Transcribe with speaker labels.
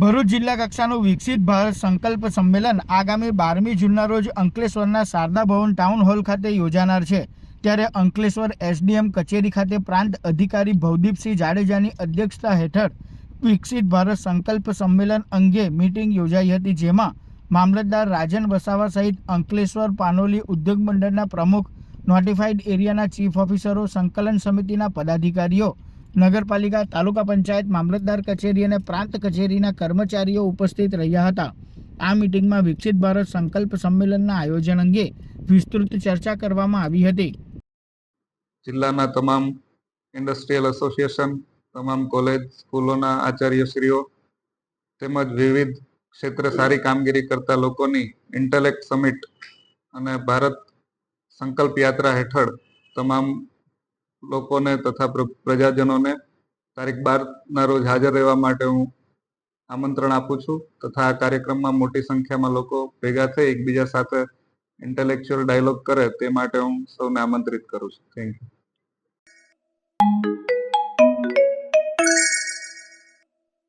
Speaker 1: ભરૂચ જિલ્લા કક્ષાનું વિકસિત ભારત સંકલ્પ સંમેલન આગામી 12મી જૂનના રોજ અંકલેશ્વરના શારદા ભવન ટાઉન હોલ ખાતે યોજાનાર છે। ત્યારે અંકલેશ્વર એસડીએમ કચેરી ખાતે પ્રાંત અધિકારી ભવદીપસિંહ જાડેજાની અધ્યક્ષતા હેઠળ વિકસિત ભારત સંકલ્પ સંમેલન અંગે મીટિંગ યોજાઈ હતી, જેમાં મામલતદાર રાજન વસાવા સહિત અંકલેશ્વર પાનોલી ઉદ્યોગ મંડળના પ્રમુખ, નોટિફાઈડ એરિયાના ચીફ ઓફિસરો, સંકલન સમિતિના પદાધિકારીઓ, નગરપાલિકા, તાલુકા પંચાયત, મામલતદાર કચેરી અને પ્રાંત કચેરીના કર્મચારીઓ ઉપસ્થિત રહ્યા હતા। આ મીટિંગમાં વિકસિત ભારત સંકલ્પ સંમેલનના આયોજન અંગે વિસ્તૃત ચર્ચા કરવામાં આવી હતી।
Speaker 2: જિલ્લાના તમામ ઇન્ડસ્ટ્રીયલ એસોસિએશન, તમામ કોલેજ સ્કૂલોના આચાર્યશ્રીઓ તેમજ વિવિધ ક્ષેત્રે સારી કામગીરી કરતા લોકોની ઇન્ટેલેક્ટ સમિટ અને ભારત સંકલ્પ યાત્રા હેઠળ તમામ લોકોને તથા પ્રજાજનોને તારીખ 12ના રોજ હાજર રહેવા માટે હું આમંત્રણ આપું છું તથા આ કાર્યક્રમમાં મોટી સંખ્યામાં લોકો ભેગા થઈ એકબીજા સાથે ઇન્ટેલેક્ચ્યુઅલ ડાયલોગ કરે તે માટે હું સૌને આમંત્રિત કરું છું। Thank you.